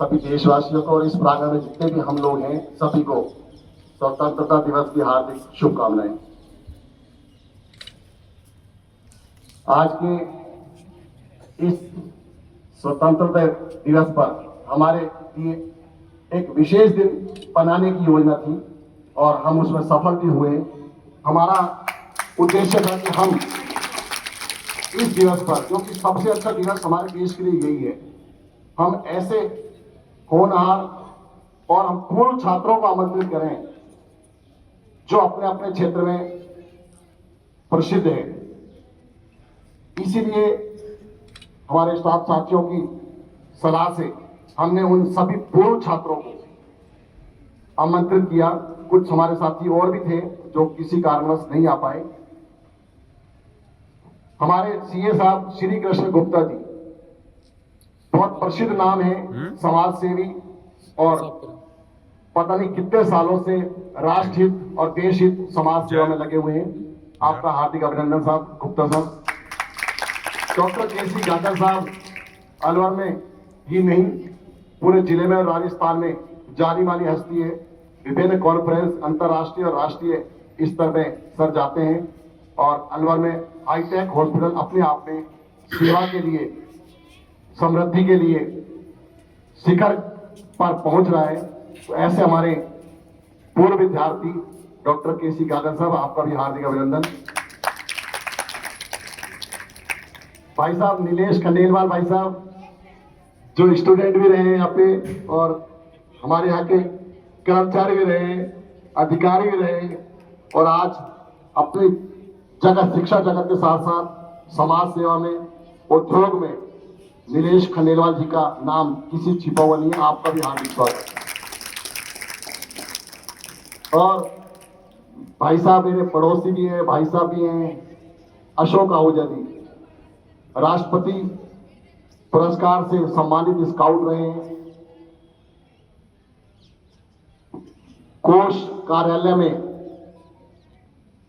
सभी देशवासियों को और इस प्रांगण में जितने भी हम लोग हैं सभी को स्वतंत्रता दिवस की हार्दिक शुभकामनाएं। आज के इस स्वतंत्रता दिवस पर हमारे लिए एक विशेष दिन बनाने की योजना थी और हम उसमें सफल भी हुए। हमारा उद्देश्य था कि हम इस दिवस पर, जो कि सबसे अच्छा दिवस हमारे देश के लिए यही है, हम ऐसे होनहार और हम पूर्व छात्रों को आमंत्रित करें जो अपने अपने क्षेत्र में प्रसिद्ध है। इसीलिए हमारे स्टाफ साथियों की सलाह से हमने उन सभी पूर्व छात्रों को आमंत्रित किया। कुछ हमारे साथी और भी थे जो किसी कारणवश नहीं आ पाए। हमारे सीए साहब श्री कृष्ण गुप्ता जी बहुत प्रसिद्ध नाम है, समाज सेवी और पता नहीं कितने सालों से राष्ट्रहित और देश हित समाज सेवा में लगे हुए हैं। आपका हार्दिक अभिनंदन साहब गुप्ता साहब। डॉक्टर केसी गागर साहब अलवर में ही नहीं पूरे जिले में और राजस्थान में जानी मानी हस्ती है। विभिन्न कॉन्फ्रेंस अंतर्राष्ट्रीय और राष्ट्रीय स्तर में सर जाते हैं और अलवर में हाईटेक हॉस्पिटल अपने आप में सेवा के लिए, समृद्धि के लिए शिखर पर पहुंच रहा है। तो ऐसे हमारे पूर्व विद्यार्थी डॉक्टर केसी गागर साहब, आपका भी हार्दिक अभिनंदन। भाई साहब नीलेश खंडेलवाल भाई साहब जो स्टूडेंट भी रहे हैं यहाँ पे और हमारे यहाँ के कर्मचारी भी रहे, अधिकारी भी रहे और आज अपनी जगह शिक्षा जगत के साथ साथ समाज सेवा में, उद्योग में नीलेश खंडेलवाल जी का नाम किसी छिपा हुआ नहीं है। आपका भी हार्दिक स्वागत। और भाई साहब मेरे पड़ोसी भी हैं, भाई साहब भी हैं, अशोक आहूजा जी राष्ट्रपति पुरस्कार से सम्मानित स्काउट रहे हैं, कोष कार्यालय में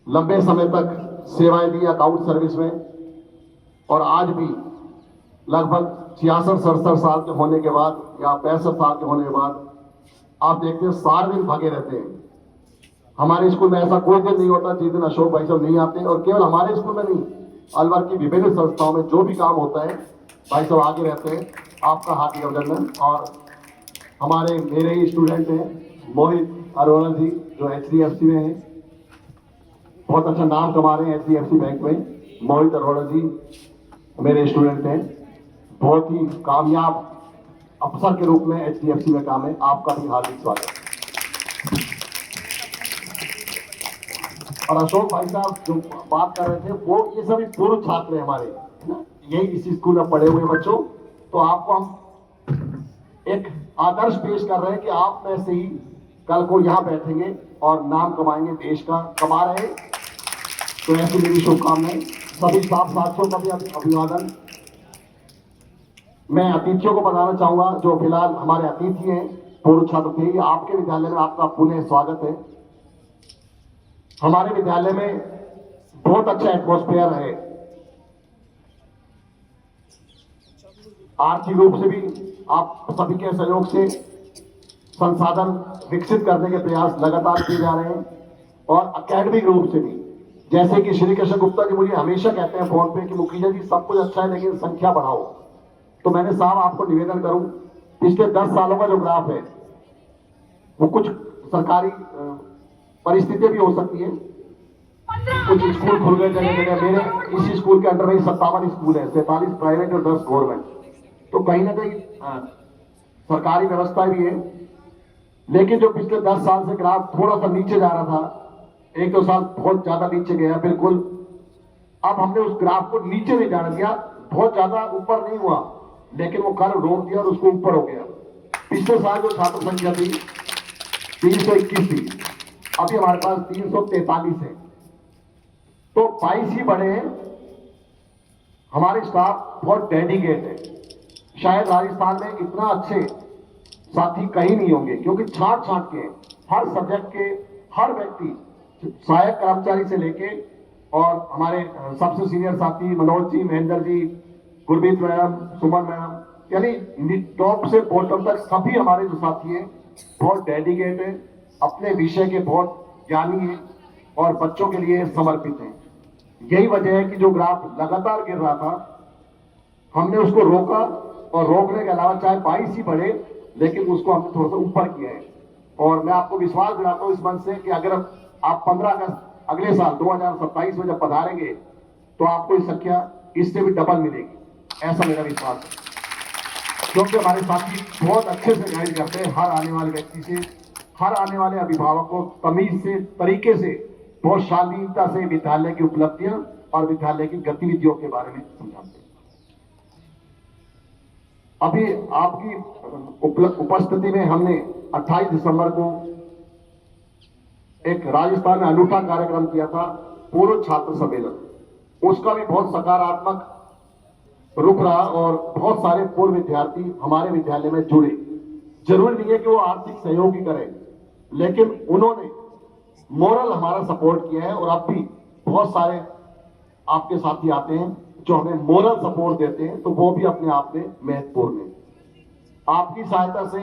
लंबे समय तक सेवाएं दी अकाउंट सर्विस में, और आज भी लगभग 66-67 साल के होने के बाद या 65 साल के होने के बाद आप देखते हैं सारे दिन भागे रहते हैं। हमारे स्कूल में ऐसा कोई दिन नहीं होता जिस दिन अशोक भाई साहब नहीं आते। और केवल हमारे स्कूल में नहीं, अलवर की विभिन्न संस्थाओं में जो भी काम होता है भाई साहब आगे रहते हैं। आपका हार्दिक अभिनंदन। और हमारे मेरे ही स्टूडेंट हैं मोहित अरोड़ा जी जो HDFC में हैं, बहुत अच्छा नाम कमा रहे हैं HDFC बैंक में। मोहित अरोड़ा जी मेरे स्टूडेंट हैं, बहुत ही कामयाब अफसर के रूप में HDFC में काम है। आपका भी हार्दिक स्वागत। और अशोक भाई साहब जो बात कर रहे थे वो ये सभी पूर्व छात्र हैं हमारे, है ना, यही इसी स्कूल में पढ़े हुए बच्चों। तो आपको हम एक आदर्श पेश कर रहे हैं कि आप में से ही कल को यहाँ बैठेंगे और नाम कमाएंगे, देश का कमा रहे। तो ऐसी मेरी शुभकामनाएं। सभी स्टाफ साथियों का भी अभिवादन। मैं अतिथियों को बताना चाहूंगा जो फिलहाल हमारे अतिथि हैं पूर्व छात्र थे। आपके विद्यालय में आपका पुनः स्वागत है। हमारे विद्यालय में बहुत अच्छा एटमॉस्फेयर है। आर्थिक रूप से भी आप सभी के सहयोग से संसाधन विकसित करने के प्रयास लगातार किए जा रहे हैं और एकेडमिक रूप से भी, जैसे कि श्री कृष्ण गुप्ता जी मुझे हमेशा कहते हैं फोन पे कि मुखिया जी सब कुछ अच्छा है लेकिन संख्या बढ़ाओ। तो मैंने साहब आपको निवेदन करूं, पिछले 10 सालों का जो ग्राफ है वो कुछ सरकारी परिस्थितियां भी हो सकती है, कुछ स्कूल खुल गए जगह जगह। मेरे इसी स्कूल के अंडर में 57 स्कूल है, 47 प्राइवेट और 10 गवर्नमेंट। तो कहीं ना कहीं सरकारी व्यवस्था भी है, लेकिन जो पिछले 10 साल से ग्राफ थोड़ा सा नीचे जा रहा था, 1-2 साल बहुत ज्यादा नीचे गया बिल्कुल। अब हमने उस ग्राफ को नीचे नहीं जाने दिया, बहुत ज्यादा ऊपर नहीं हुआ, लेकिन वो कर्व रोक दिया और उसको ऊपर हो गया। पिछले साल जो छात्र संख्या थी 321 थी, अभी हमारे पास 343 है। तो 22 ही बढ़े हैं। हमारे स्टाफ बहुत डेडिकेट है। शायद राजस्थान में इतना अच्छे साथी कहीं नहीं होंगे, क्योंकि छांट छांट के हर सब्जेक्ट के हर व्यक्ति, सहायक कर्मचारी से लेके और हमारे सबसे सीनियर साथी मनोज जी, महेंद्र जी, गुरमीत मैडम, सुमन मैडम, यानी टॉप से बॉटम तक सभी हमारे जो साथी हैं बहुत डेडिकेट हैं, अपने विषय के बहुत ज्ञानी हैं और बच्चों के लिए समर्पित हैं। यही वजह है कि जो ग्राफ लगातार गिर रहा था, हमने उसको रोका और रोकने के अलावा चाहे 22 ही बढ़े, लेकिन उसको हमने थोड़ा सा ऊपर किया है। और मैं आपको विश्वास दिलाता हूं इस मंच से कि अगर आप 15 अगस्त अगले साल 2027 में जब पधारेंगे तो आपको ये संख्या इससे भी डबल मिलेगी, ऐसा मेरा विश्वास है। क्योंकि हमारे साथी बहुत अच्छे से गाइड करते हैं हर आने वाले व्यक्ति से, हर आने वाले अभिभावक को तमीज से, तरीके से, बहुत शालीनता से विद्यालय की उपलब्धियां और विद्यालय की गतिविधियों के बारे में समझाते हैं। अभी आपकी उपस्थिति में हमने 28 दिसंबर को एक राजस्थान में अनूठा कार्यक्रम किया था, पूर्व छात्र सम्मेलन। उसका भी बहुत सकारात्मक रुख रहा और बहुत सारे पूर्व विद्यार्थी हमारे विद्यालय में जुड़े। जरूरी नहीं है कि वो आर्थिक सहयोग ही करें, लेकिन उन्होंने मोरल हमारा सपोर्ट किया है और अब भी बहुत सारे आपके साथी आते हैं जो हमें मोरल सपोर्ट देते हैं, तो वो भी अपने आप में महत्वपूर्ण है। आपकी सहायता से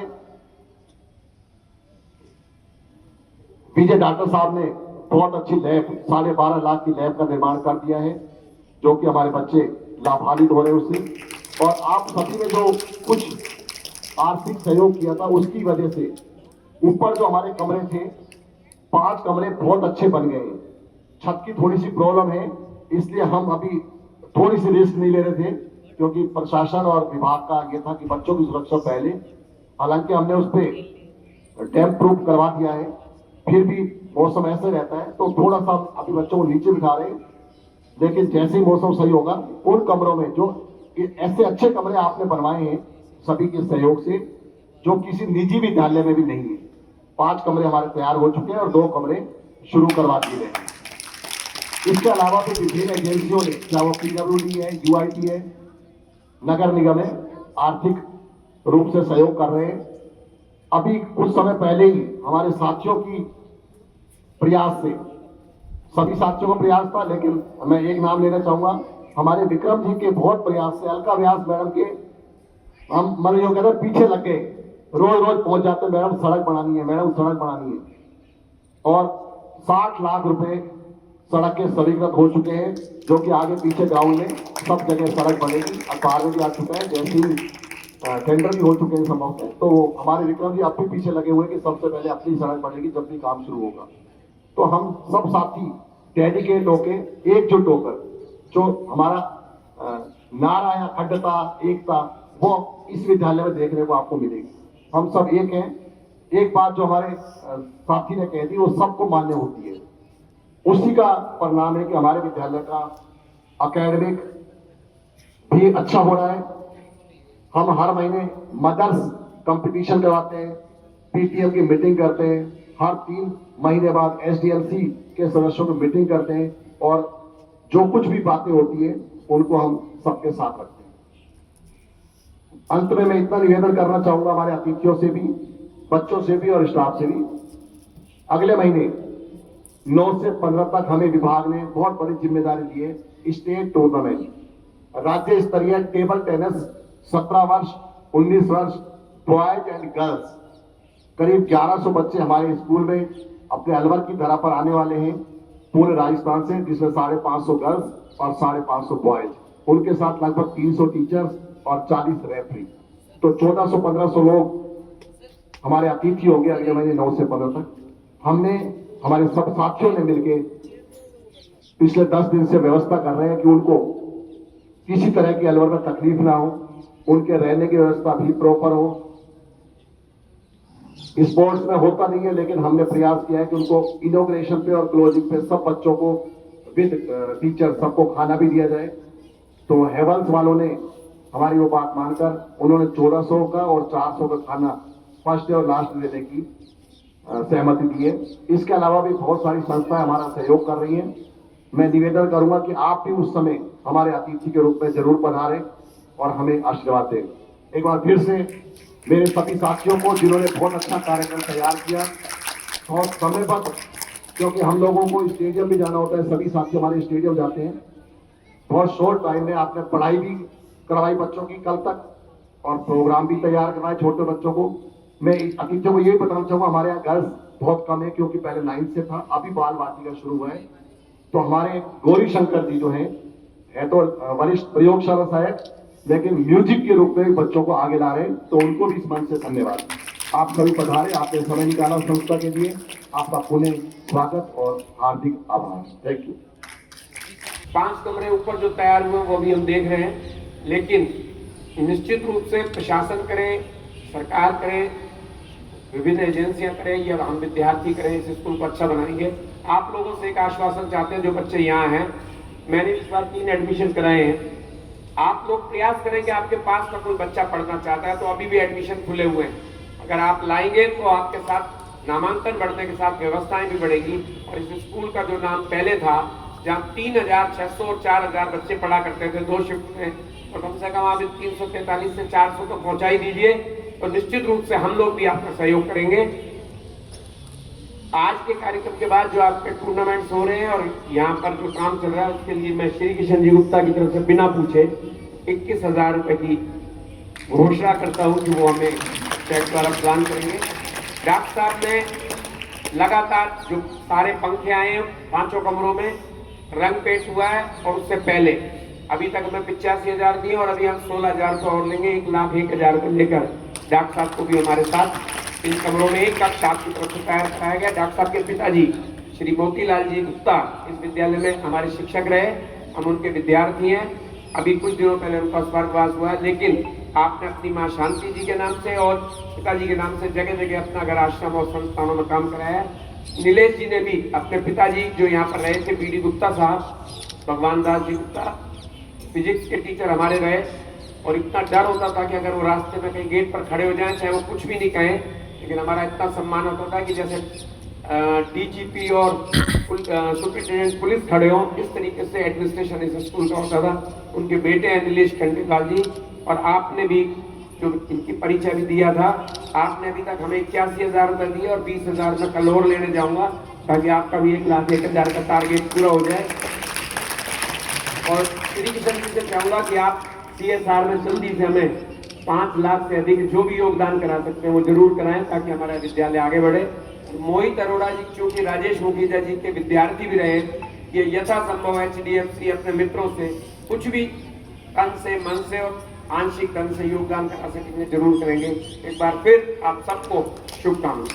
विजय डॉक्टर साहब ने बहुत अच्छी लैब, 12.5 लाख की लैब का निर्माण कर दिया है, जो कि हमारे बच्चे लाभान्वित हो रहे हैं उससे। और आप सभी ने जो कुछ आर्थिक सहयोग किया था, उसकी वजह से ऊपर जो हमारे कमरे थे, 5 कमरे बहुत अच्छे बन गए हैं। छत की थोड़ी सी प्रॉब्लम है, इसलिए हम अभी थोड़ी सी रिस्क नहीं ले रहे थे, क्योंकि प्रशासन और विभाग का ये था कि बच्चों की सुरक्षा पहले। हालांकि हमने उस पर डैम्प प्रूफ करवा दिया है, फिर भी मौसम ऐसे रहता है तो थोड़ा सा अभी बच्चों को नीचे बिठा रहे हैं, लेकिन जैसे ही मौसम सही होगा उन कमरों में, जो ऐसे अच्छे कमरे आपने बनवाए हैं सभी के सहयोग से, जो किसी निजी विद्यालय में भी नहीं है, 5 कमरे हमारे तैयार हो चुके हैं और 2 कमरे शुरू करवा दिए गए हैं। इसके अलावा भी विभिन्न एजेंसियों ने, चाहे वो PWD है, UIT है, नगर निगम है, आर्थिक रूप से सहयोग कर रहे हैं। अभी कुछ समय पहले ही हमारे साथियों की प्रयास से, सभी साथियों का प्रयास था, लेकिन मैं एक नाम लेना चाहूंगा, हमारे विक्रम जी के बहुत प्रयास से, अलका व्यास मैडम के, हम मतलब जो कहते पीछे लग गए, रोज रोज पहुंच जाते, मैडम सड़क बनानी है, मैडम सड़क बनानी है। और 60 लाख रुपए सड़क के स्वीकृत हो चुके हैं, जो कि आगे पीछे गांव में सब जगह सड़क बनेगी। अखबार में भी आ चुका है, जैसे ही टेंडर भी हो चुके हैं संभव है। तो हमारे विक्रम जी अब भी पीछे लगे हुए कि सबसे पहले अपनी सड़क बनेगी जब भी काम शुरू होगा। तो हम सब साथी डेडिकेट होके, एकजुट होकर, जो हमारा नारा या अखंडता, एकता, वो इस विद्यालय में देखने को आपको मिलेगी। हम सब एक हैं। एक बात जो हमारे साथी ने कह दी वो सबको मान्य होती है, उसी का परिणाम है कि हमारे विद्यालय का एकेडमिक भी अच्छा हो रहा है। हम हर महीने मदर्स कंपटीशन करवाते हैं, PTM की मीटिंग करते हैं, हर 3 महीने बाद SDLC के सदस्यों की मीटिंग करते हैं, और जो कुछ भी बातें होती है उनको हम सबके साथ रखते हैं। अंत में मैं इतना निवेदन करना चाहूंगा हमारे अतिथियों से भी, बच्चों से भी और स्टाफ से भी, अगले महीने 9 से 15 तक हमें विभाग ने बहुत बड़ी जिम्मेदारी दी है। स्टेट टूर्नामेंट, राज्य स्तरीय टेबल टेनिस, 17 वर्ष 19 वर्ष बॉयज एंड गर्ल्स, करीब 1100 बच्चे हमारे स्कूल में अपने अलवर की धरा पर आने वाले हैं, पूरे राजस्थान से, जिसमें 550 गर्ल्स और 550 बॉयज, उनके साथ लगभग 300 टीचर्स और 40 रेफरी। तो 1400-1500 लोग हमारे अतिथि होंगे अगले महीने 9 से 15 तक। हमने, हमारे सब साथियों ने मिलकर पिछले 10 दिन से व्यवस्था कर रहे हैं कि उनको किसी तरह की अलवर में तकलीफ ना हो, उनके रहने की व्यवस्था भी प्रॉपर हो। स्पोर्ट्स में होता नहीं है, लेकिन हमने प्रयास किया है कि उनको इनॉग्रेशन पे और क्लोजिंग पे सब बच्चों को विद टीचर सबको खाना भी दिया जाए। तो हेवल्स वालों ने हमारी वो बात मानकर उन्होंने 1400 का और 400 का खाना फर्स्ट डे और लास्ट डे देने की सहमति दी है। इसके अलावा भी बहुत सारी संस्थाएं हमारा सहयोग कर रही हैं। मैं निवेदन करूंगा कि आप भी उस समय हमारे अतिथि के रूप में जरूर पधारें और हमें आशीर्वाद दें। एक बार फिर से मेरे सभी साथियों को, जिन्होंने बहुत अच्छा कार्यक्रम तैयार किया, बहुत समयबद्ध, क्योंकि हम लोगों को स्टेडियम भी जाना होता है, सभी साथी हमारे स्टेडियम जाते हैं, बहुत शॉर्ट टाइम में आपने पढ़ाई भी करवाई बच्चों की कल तक, और प्रोग्राम भी तैयार करना है छोटे बच्चों को। मैं अतिथियों को यही बताना चाहूंगा, हमारे यहाँ गर्ल्स बहुत कम है क्योंकि पहले 9 से था, अभी बाल वाटिका शुरू हुआ है। तो हमारे गौरी शंकर जी जो है तो वरिष्ठ प्रयोगशाला सहायक, लेकिन म्यूजिक के रूप में बच्चों को आगे ला रहे हैं, तो उनको भी इस मंच से धन्यवाद। आप सभी पधारे, आपने समय निकाला संस्था के लिए, आपका पुनः स्वागत और हार्दिक आभार। Thank you. 5 कमरे ऊपर जो तैयार हुए वो भी हम देख रहे हैं, लेकिन निश्चित रूप से प्रशासन करे, सरकार करे, विभिन्न एजेंसियां करें या हम विद्यार्थी करें, इस स्कूल को अच्छा बनाएंगे। आप लोगों से एक आश्वासन चाहते हैं, जो बच्चे यहाँ हैं, मैंने इस बार 3 एडमिशन कराए हैं। आप लोग प्रयास करेंगे, आपके पास का कोई बच्चा पढ़ना चाहता है तो अभी भी एडमिशन खुले हुए हैं, अगर आप लाएंगे तो आपके साथ नामांकन बढ़ने के साथ व्यवस्थाएं भी बढ़ेगी। और इस स्कूल का जो नाम पहले था, जहाँ 3600 और 4000 बच्चे पढ़ा करते थे 2 शिफ्ट में, तो कम से कम आप 343 से 400 तो पहुंचा ही दीजिए, तो निश्चित रूप से हम लोग भी आपका सहयोग करेंगे। आज के कार्यक्रम के बाद जो आपके टूर्नामेंट्स हो रहे हैं और यहाँ पर जो काम चल रहा है, उसके लिए मैं श्री किशन जी गुप्ता की तरफ से बिना पूछे 21,000 रुपए की घोषणा करता हूँ, जो वो हमें चेक द्वारा प्रदान करेंगे। डॉक्टर साहब ने लगातार जो सारे पंखे आए हैं 5 कमरों में, रंग पेंट हुआ है, और उससे पहले अभी तक हमें 85,000 दिए और अभी हम 16,000 रुपये और लेंगे, 1,01,000 रुपये लेकर डॉक्टर साहब को भी हमारे साथ इन कमरों में एक कक्ष आपकी तरफ से तैयार कराया गया। डॉक्टर साहब के पिताजी श्री मोतीलाल जी गुप्ता इस विद्यालय में हमारे शिक्षक रहे, हम उनके विद्यार्थी हैं। अभी कुछ दिनों पहले उनका स्वर्गवास हुआ है, लेकिन आपने अपनी माँ शांति जी के नाम से और पिताजी के नाम से जगह जगह अपना घर आश्रम और संस्थानों में काम कराया है। नीलेश जी ने भी अपने पिताजी जो यहाँ पर रहे थे, बी डी गुप्ता साहब, भगवान दास जी गुप्ता, फिजिक्स के टीचर हमारे रहे, और इतना डर होता था कि अगर वो रास्ते में कहीं गेट पर खड़े हो जाएं, चाहे वो कुछ भी नहीं कहें, लेकिन हमारा इतना सम्मान होता था कि जैसे डीजीपी और सुपरिटेंडेंट पुलिस खड़े हों, इस तरीके से एडमिनिस्ट्रेशन इस स्कूल का होता था। उनके बेटे हैं नीलेश खंडेलवाल जी, और आपने भी जो इनकी परिचय भी दिया था, आपने अभी तक हमें 81,000 रुपये दिए और 20,000 में कल और लेने जाऊंगा, ताकि आपका भी 1,01,000 का टारगेट पूरा हो जाए। और श्री किशन जी से चाहूंगा कि आप CSR में जल्दी से हमें 5 लाख से अधिक जो भी योगदान करा सकते हैं वो जरूर कराएं, ताकि हमारा विद्यालय आगे बढ़े। मोहित अरोड़ा जी चूंकि राजेश मुखीजा जी के विद्यार्थी भी रहे, ये यथासंभव HDFC अपने मित्रों से कुछ भी तन से, मन से और आंशिक धन से योगदान करा सकेंगे, जरूर करेंगे। एक बार फिर आप सबको शुभकामनाएं।